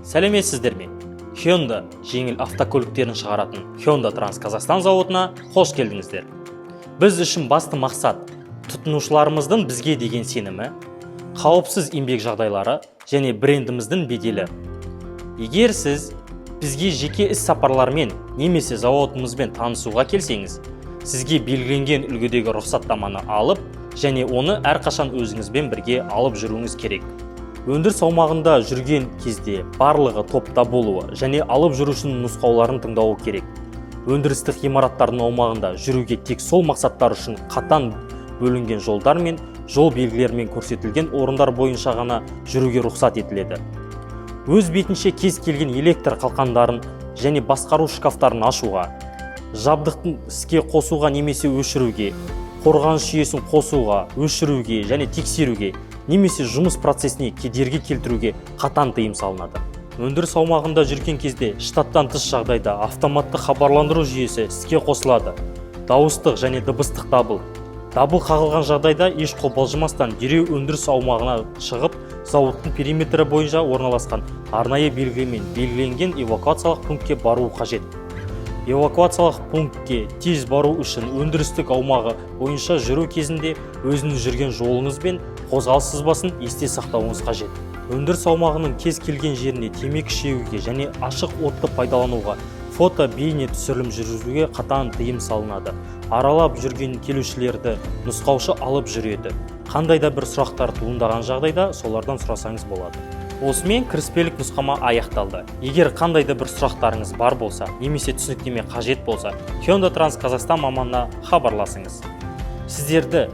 Сәлеметсіздер ме? Hyundai жеңіл автокөліктерін шығаратын Hyundai Транс Қазақстан зауытына қош келдіңіздер. Біз үшін басты мақсат тұтынушыларымыздың бізге деген сенімі, қауіпсіз еңбек жағдайлары және брендіміздің беделі. Егер сіз бізге жеке іс сапарлармен немесе зауытымызбен танысуға келсеңіз, сізге белгіленген үлгідегі рұқсаттаманы алып және оны әрқашан өзіңізбен бірге алып жүруіңіз керек. Өндіріс аумағында жүрген кезде барлығы топта болуы және алып жүрушінің нұсқауларын тыңдауы керек. Өндірістік ғимараттардың аумағында жүруге тек сол мақсаттар үшін қатаң бөлінген жолдар мен жол белгілерімен көрсетілген орындар бойынша ғана жүруге рұқсат етіледі. Өз бетінше кез келген электр қалқандарын және басқару шкафтарын ашуға, жабдықтың іске қосуға немесе өшіруге, қорғаныс жүйесін қосуға, өшіруге және тексеруге, немесе жұмыс процесіне кедергі келтіруге қатаң тыйым салынады. Өндіріс аумағында жүрген кезде штаттан тыс жағдайда автоматты хабарландыру жүйесі іске қосылады. Дауыстық және дыбыстық дабыл. Дабыл қағылған жағдайда еш қобалжымастан дереу өндіріс аумағына шығып, зауыттың периметрі бойынша орналасқан арнайы белгімен белгіленген эвакуациялық пунктке бару қажет. Эвакуациялық пунктке тез бару үшін өндірістік аумағы бойынша жүру кезінде өзіңіз жүрген жолыңыз бен қозғалыс сызбасын есте сақтауыңыз қажет. Өндіріс аумағының кез келген жеріне темекі шегуге және ашық отты пайдалануға, фото, бейне түсірілім жүргізуге қатаң тыйым салынады. Аралап жүрген келушілерді нұсқаушы алып жүреді. Қандай да бір сұрақтар туындаған жағдайда солардан сұрасаңыз болады. Осымен кіріспелік нұсқама аяқталды. Егер қандай да бір сұрақтарыңыз бар болса, немесе түсініктеме қажет болса, Hyundai Транс Қазақстан маманына хабарласыңыз. Сіздерді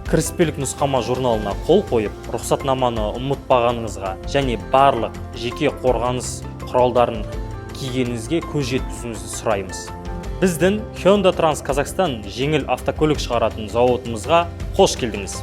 кіріспелік нұсқама журналына қол қойып, рұқсатнаманы ұмытпағаныңызға және барлық жеке қорғаныс құралдарын кигеніңізге көз жеткізуіңізді сұраймыз. Біздің Hyundai Транс Қазақстан жеңіл автокөлік шығаратын зауытымызға қош келдіңіз.